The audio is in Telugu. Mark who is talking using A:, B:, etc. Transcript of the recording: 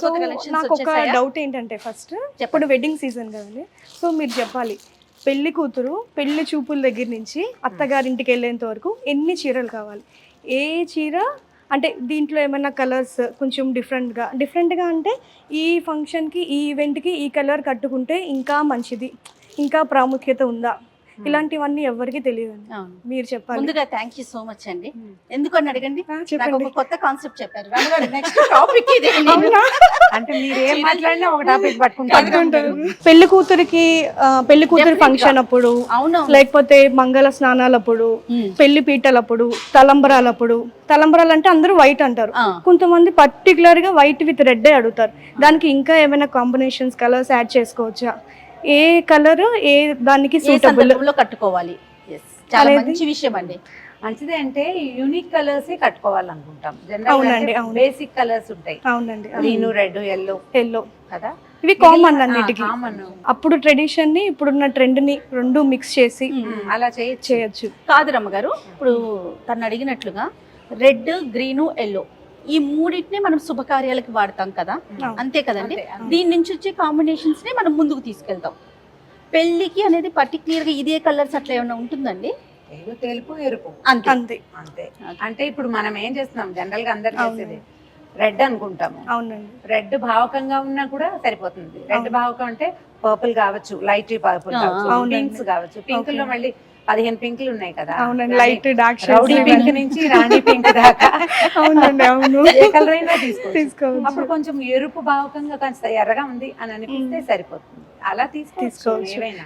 A: కొత్త కలెక్షన్స్
B: నాకు ఒక
A: వచ్చేసాయా?
B: డౌట్ ఏంటంటే ఫస్ట్ ఇప్పుడు వెడ్డింగ్ సీజన్ కదండి, సో మీరు చెప్పాలి పెళ్లి కూతురు పెళ్లి చూపుల దగ్గర నుంచి అత్తగారింటికి వెళ్ళేంత వరకు ఎన్ని చీరలు కావాలి, ఏ చీర అంటే దీంట్లో ఏమైనా కలర్స్ కొంచెం డిఫరెంట్గా అంటే ఈ ఫంక్షన్కి ఈ ఈవెంట్కి ఈ కలర్ కట్టుకుంటే ఇంకా మంచిది, ఇంకా ప్రాముఖ్యత ఉందా, ఇలాంటివన్నీ ఎవరికి తెలియదండి,
A: అవును.
B: మీరు చెప్పాలి.
A: ముందుగా థ్యాంక్ యూ సో మచ్ అండి. ఎందుకని అడగండి, నాకు
B: చెప్పండి.
A: ఒక కొత్త కాన్సెప్ట్ చెప్పారు. నెక్స్ట్ టాపిక్ ఇది.
C: అంటే మీరు ఏం మాట్లాడినా ఒక టాపిక్ పట్టుకుంటారు.
B: పెళ్లి కూతురికి పెళ్లి కూతురు ఫంక్షన్ అప్పుడు,
A: అవును.
B: లేకపోతే మంగళ స్నానాలప్పుడు, పెళ్లి పీటలప్పుడు, తలంబరాలప్పుడు, తలంబరాలు అంటే అందరూ వైట్ అంటారు, కొంతమంది పర్టికులర్ గా వైట్ విత్ రెడ్ అడుగుతారు, దానికి ఇంకా ఏమైనా కాంబినేషన్స్ కలర్స్ యాడ్ చేసుకోవచ్చా, ఏ కలర్ ఏ దానికి సూటబుల్
A: లో కట్టుకోవాలి? చాలా మంచి విషయం అండి.
C: మంచిదే, అంటే యూనిక్ కలర్స్ కట్టుకోవాలనుకుంటాం.
B: అవునండి,
C: జనరల్ బేసిక్ కలర్స్ ఉంటాయి,
B: అవునండి,
C: గ్రీన్ రెడ్ ఎల్లో
B: కదా, ఇవి కామన్ అన్నిటికీ.
C: కామన్.
B: అప్పుడు ట్రెడిషన్ ని ఇప్పుడున్న ట్రెండ్ ని రెండు మిక్స్ చేసి
C: అలా
B: చేయొచ్చు.
A: కాదు రమ్మగారు, ఇప్పుడు తను అడిగినట్లుగా రెడ్ గ్రీన్ ఎల్లో ఈ మూడింటిని మనం శుభకార్యాలకు వాడతాం కదా, అంతే కదండి. దీని నుంచి వచ్చే కాంబినేషన్స్ ని మనం ముందుకు తీసుకెళ్తాం. పెళ్లికి అనేది పర్టికులర్ గా ఇదే కలర్స్ అట్లా ఏమైనా ఉంటుందండి?
C: తెలుపు ఎరుపు
A: అంతే
B: అంతే.
C: అంతే. అంటే ఇప్పుడు మనం ఏం చేస్తున్నాం, జనరల్ గా అందరు చేసేది రెడ్ అనుకుంటాము.
B: అవునండి,
C: రెడ్ భావకంగా ఉన్నా కూడా సరిపోతుంది. రెడ్ భావకం అంటే పర్పుల్ కావచ్చు, లైట్ పర్పుల్ కావచ్చు, పింక్స్ కావచ్చు. పింక్ లో మళ్ళీ 15 పింక్లు ఉన్నాయి కదా.
B: అవునండి, లైట్ డార్క్
C: రౌడీ పింక్ నుంచి రాణి పింక్ దాకా.
B: అవునండి, అవును,
C: ఏ కలర్ అయినా తీసుకోవచ్చు.
B: తీసుకోవచ్చు.
C: అప్పుడు కొంచెం ఎరుపు భావకంగా కాస్త ఎర్రగా ఉంది అని అనిపిస్తే సరిపోతుంది. అలా తీసుకోవచ్చు ఏవైనా.